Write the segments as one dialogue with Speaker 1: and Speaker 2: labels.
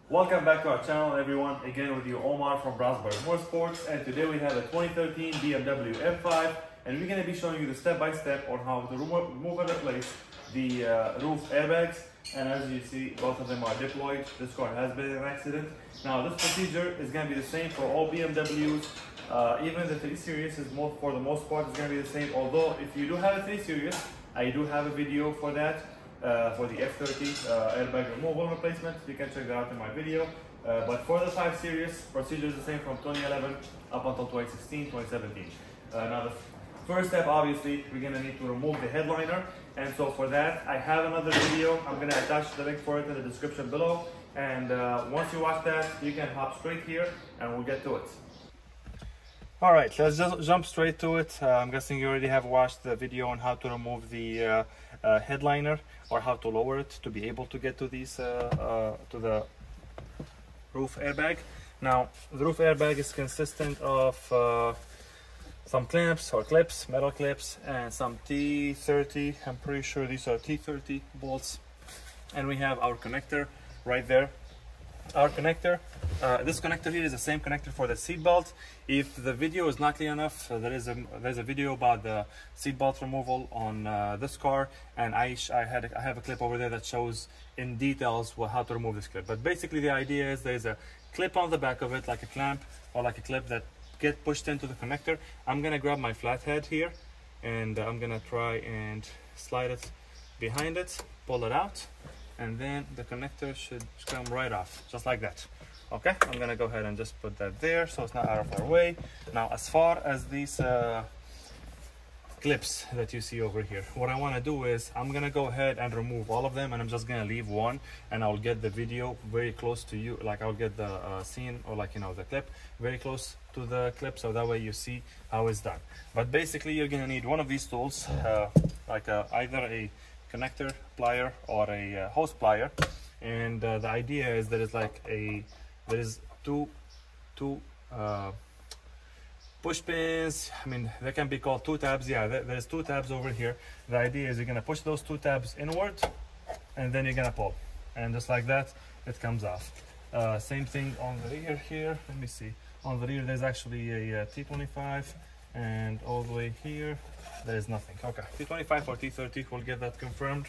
Speaker 1: Welcome back to our channel, everyone. Again with you, Omar from Brownsburg Motorsports, and today we have a 2013 BMW M5, and we're going to be showing you the step-by-step on how to remove and replace the roof airbags. And as you see, both of them are deployed. This car has been in an accident. Now this procedure is going to be the same for all BMWs. Even the 3 Series is for the most part is going to be the same. Although if you do have a 3 Series, I do have a video for that. For the F30 airbag removal replacement, you can check that out in my video. But for the 5 Series, procedure is the same from 2011 up until 2016, 2017. Now the first step, obviously, we're going to need to remove the headliner. And so for that, I have another video. I'm going to attach the link for it in the description below. And once you watch that, you can hop straight here and we'll get to it. All right, let's just jump straight to it. I'm guessing you already have watched the video on how to remove the headliner or how to lower it to be able to get to these to the roof airbag. Now, the roof airbag is consistent of some clamps or clips, metal clips, and some T30. I'm pretty sure these are T30 bolts. And we have our connector right there. Our connector, this connector here is the same connector for the seat belt. If the video is not clear enough, there's a video about the seat belt removal on this car, and I have a clip over there that shows in details how to remove this clip. But basically the idea is there's a clip on the back of it, like a clamp or like a clip that get pushed into the connector. I'm gonna grab my flathead here and I'm gonna try and slide it behind it, pull it out, and then the connector should come right off, just like that. Okay, I'm gonna go ahead and just put that there so it's not out of our way. Now, as far as these clips that you see over here, what I wanna do is I'm gonna go ahead and remove all of them, and I'm just gonna leave one, and I'll get the video very close to you, like I'll get the scene, or like, you know, the clip very close to the clip, so that way you see how it's done. But basically you're gonna need one of these tools, like either a connector plier or a hose plier, and the idea is that it's like there is two push pins. I mean, they can be called 2 tabs. Yeah, there's 2 tabs over here. The idea is you're gonna push those 2 tabs inward, and then you're gonna pull, and just like that it comes off. Same thing on the rear here. Let me see. On the rear there's actually a T25, and all the way here there is nothing. Okay, T25 or T30, we'll get that confirmed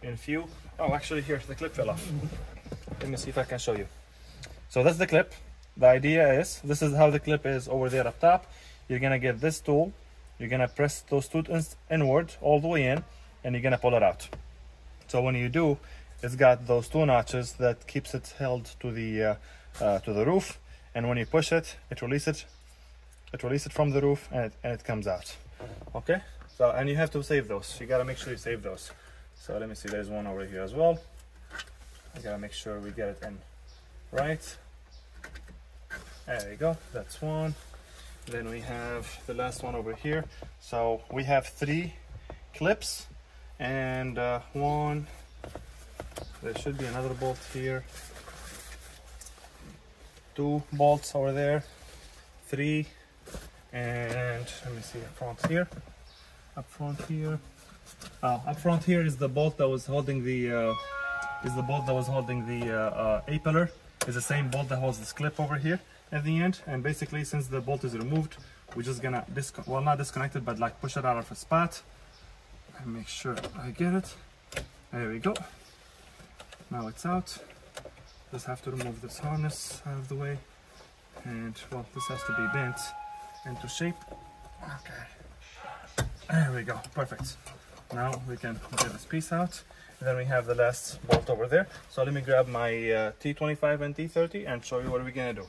Speaker 1: in a few. Oh, actually here, the clip fell off. Let me see if I can show you. So that's the clip. The idea is, this is how the clip is over there up top. You're gonna get this tool, you're gonna press those 2 inward all the way in, and you're gonna pull it out. So when you do, it's got those 2 notches that keeps it held to the roof, and when you push it, it releases it from the roof, and it comes out. Okay, so, and you have to save those. You gotta make sure you save those. So let me see, there's one over here as well. I gotta make sure we get it in right. There you go, that's one. Then we have the last one over here. So we have 3 clips and one. There should be another bolt here. 2 bolts over there. 3. And let me see up front here. Up front here. Up front here is the bolt that was holding the A-pillar. Is the same bolt that holds this clip over here at the end. And basically, since the bolt is removed, we're just gonna not disconnect it, but like push it out of a spot and make sure I get it. There we go. Now it's out. Just have to remove this harness out of the way, and well, this has to be bent into shape. Okay, there we go, perfect. Now we can get this piece out. And then we have the last bolt over there. So let me grab my T25 and T30 and show you what we're gonna do.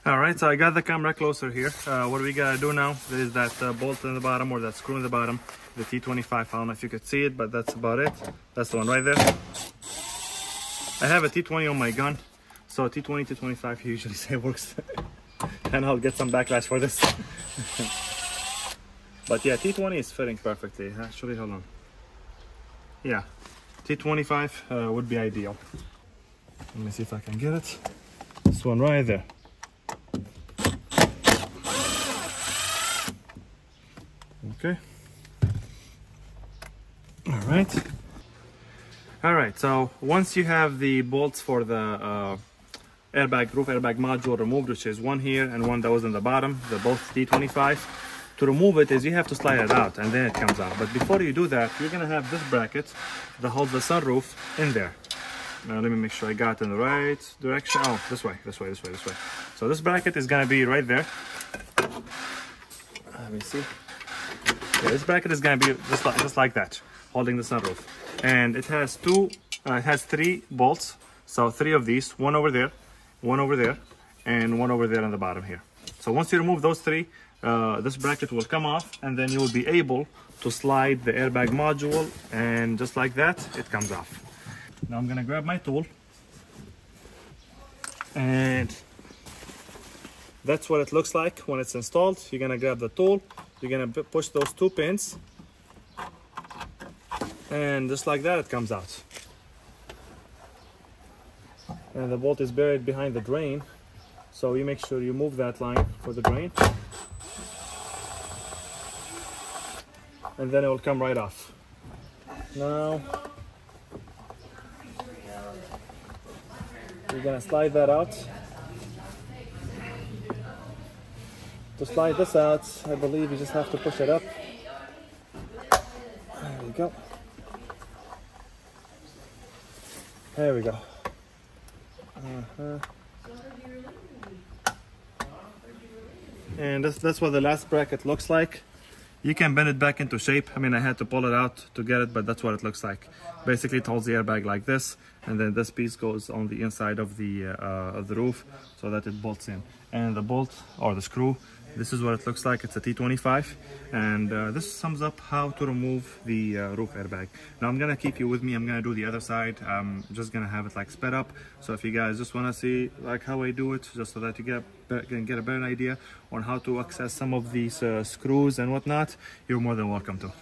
Speaker 1: All right, so I got the camera closer here. What we gotta do now is that bolt in the bottom, or that screw in the bottom, the T25. I don't know if you could see it, but that's about it. That's the one right there. I have a T20 on my gun, so T20, T25 usually say works. And I'll get some backlash for this. But yeah, T20 is fitting perfectly. Actually, hold on. Yeah, T25 would be ideal. Let me see if I can get it. This one right there. Okay. All right. All right, so once you have the bolts for the roof airbag module removed, which is one here and one that was in the bottom, they're both T25. To remove it is you have to slide it out and then it comes out. But before you do that, you're gonna have this bracket that holds the sunroof in there. Now let me make sure I got it in the right direction. Oh, this way. So this bracket is gonna be right there. Let me see. Yeah, this bracket is gonna be just like that, holding the sunroof. And it has three bolts. So three of these, one over there, and one over there on the bottom here. So once you remove those three, this bracket will come off and then you will be able to slide the airbag module, and just like that, it comes off. Now I'm gonna grab my tool, and that's what it looks like when it's installed. You're gonna grab the tool, you're gonna push those two pins, and just like that, it comes out. And the bolt is buried behind the drain, so you make sure you move that line for the drain, and then it will come right off. Now you're gonna slide that out. To slide this out, I believe you just have to push it up. There we go. There we go. And that's what the last bracket looks like. You can bend it back into shape. I mean, I had to pull it out to get it, but that's what it looks like. Basically, it holds the airbag like this, and then this piece goes on the inside of the roof so that it bolts in. And the bolt, or the screw, this is what it looks like. It's a T25, and this sums up how to remove the roof airbag. Now I'm gonna keep you with me. I'm gonna do the other side. I'm just gonna have it like sped up. So if you guys just wanna see like how I do it, just so that you can get a better idea on how to access some of these screws and whatnot, you're more than welcome to.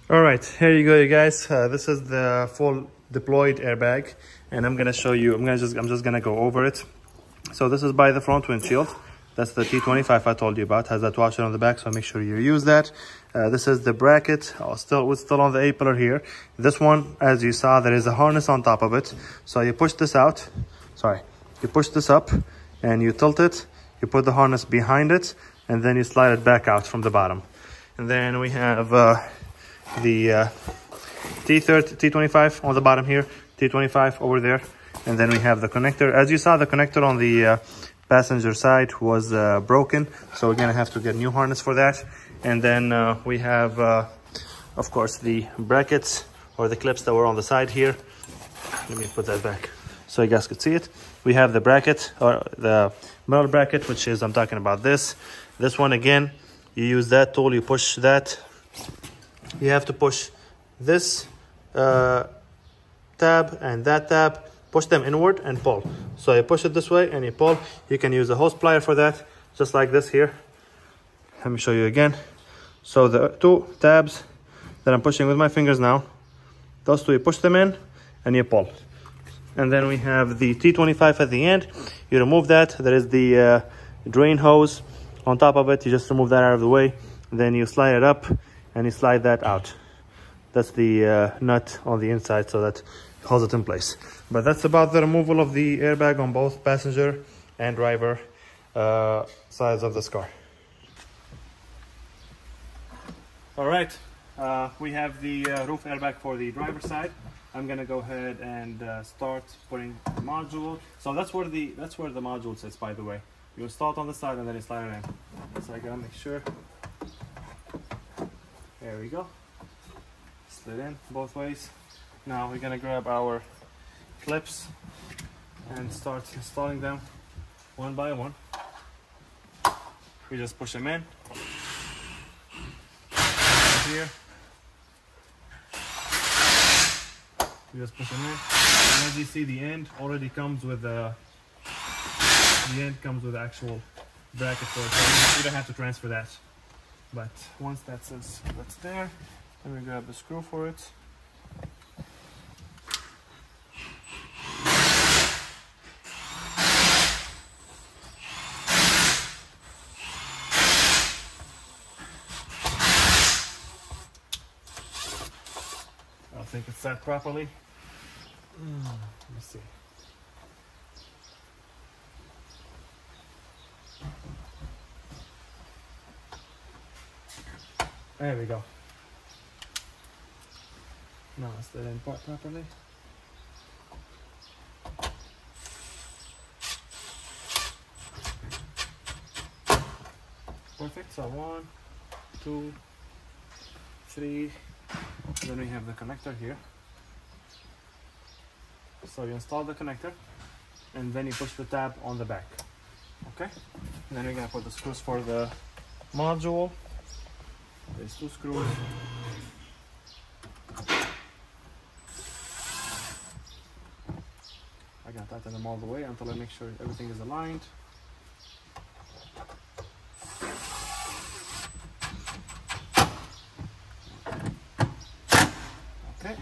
Speaker 1: All right, here you go, you guys. This is the full deployed airbag, and I'm gonna show you. I'm just gonna go over it. So this is by the front windshield. That's the T25 I told you about. Has that washer on the back, so make sure you use that. This is the bracket. It's still on the A-pillar here. This one, as you saw, there is a harness on top of it. So you push this out. Sorry, you push this up, and you tilt it. You put the harness behind it, and then you slide it back out from the bottom. And then we have the T25 on the bottom here, T25 over there, and then we have the connector. As you saw, the connector on the passenger side was broken, so we're gonna have to get a new harness for that. And then we have of course the brackets or the clips that were on the side here. Let me put that back so you guys could see it. We have the bracket, or the metal bracket, which is, I'm talking about this one. Again, you use that tool, you push that. You have to push this tab and that tab, push them inward and pull. So you push it this way and you pull. You can use a hose plier for that, just like this here. Let me show you again. So the two tabs that I'm pushing with my fingers now, those two, you push them in and you pull. And then we have the T25 at the end. You remove that. There is the drain hose on top of it. You just remove that out of the way. Then you slide it up and you slide that out. That's the nut on the inside, so that holds it in place. But that's about the removal of the airbag on both passenger and driver sides of this car. All right, we have the roof airbag for the driver's side. I'm gonna go ahead and start putting the module. So that's where the module sits, by the way. You install it on the side and then you slide it in. So I gotta make sure. There we go. Slid in both ways. Now we're gonna grab our clips and start installing them one by one. We just push them in. Here. We just push them in. And as you see, the end already comes with the actual bracket for it. So you don't have to transfer that. But once that's there, then we grab the screw for it. I think it's set properly. Let me see. There we go. Now it's set in properly. Perfect. So 1, 2, 3. Then we have the connector here. So you install the connector and then you push the tab on the back. Okay? And then we're gonna put the screws for the module. There's 2 screws. I gotta tighten them all the way until I make sure everything is aligned. Okay.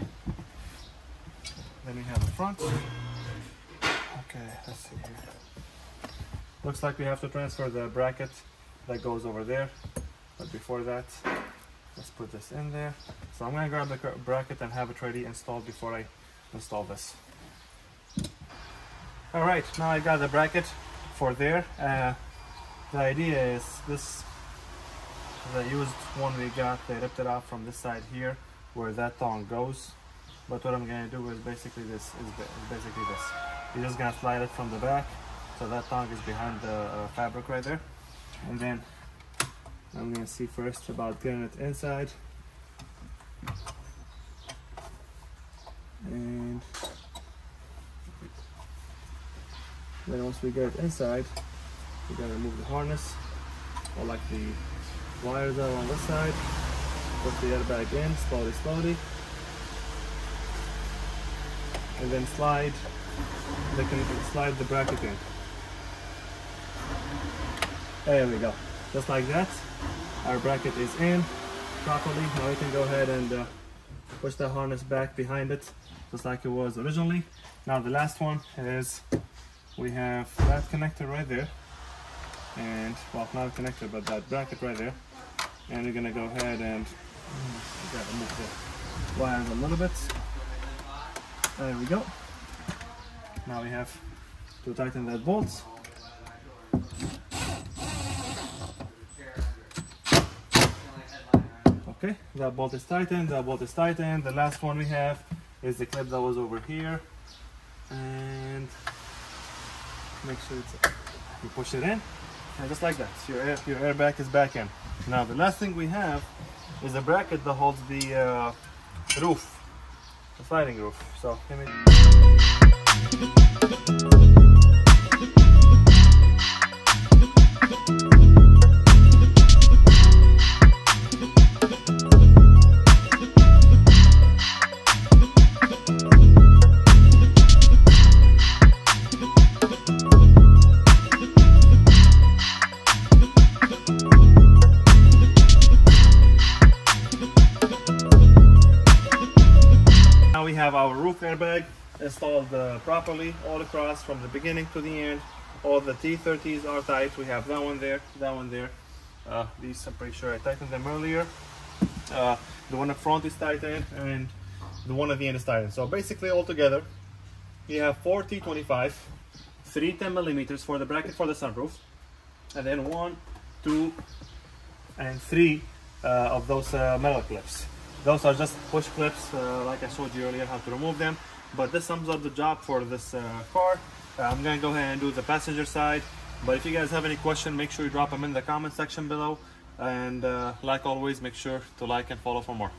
Speaker 1: Then we have the front. Okay, let's see here. Looks like we have to transfer the bracket that goes over there. But before that, let's put this in there. So I'm gonna grab the bracket and have it ready installed before I install this. All right, now I got the bracket for there. The idea is this, the used one we got, they ripped it off from this side here where that tongue goes. But what I'm gonna do is basically this. You're just gonna slide it from the back, so that tongue is behind the fabric right there. And then I'm gonna see first about getting it inside. And then once we get it inside, we gotta remove the harness, or like the wires are on this side. Put the airbag in, slowly. And then slide the bracket in. There we go. Just like that. Our bracket is in properly. Now we can go ahead and push the harness back behind it, just like it was originally. Now the last one is, we have that connector right there. And, well, not a connector, but that bracket right there. And we're gonna go ahead and gotta move the wires a little bit. There we go. Now we have to tighten that bolt. Okay, that bolt is tightened, The last one we have is the clip that was over here. And make sure you push it in. And just like that, your airbag is back in. Now the last thing we have is a bracket that holds the roof. The sliding roof. So let me. Now we have our roof airbag installed properly all across from the beginning to the end. All the T30s are tight. We have that one there, these I'm pretty sure I tightened them earlier. The one up front is tightened and the one at the end is tightened. So basically all together you have 4 T25, 3 10mm for the bracket for the sunroof, and then 1, 2, and 3 of those metal clips. Those are just push clips, like I showed you earlier how to remove them. But this sums up the job for this car. I'm gonna go ahead and do the passenger side. But if you guys have any question, make sure you drop them in the comment section below. And like always, make sure to like and follow for more.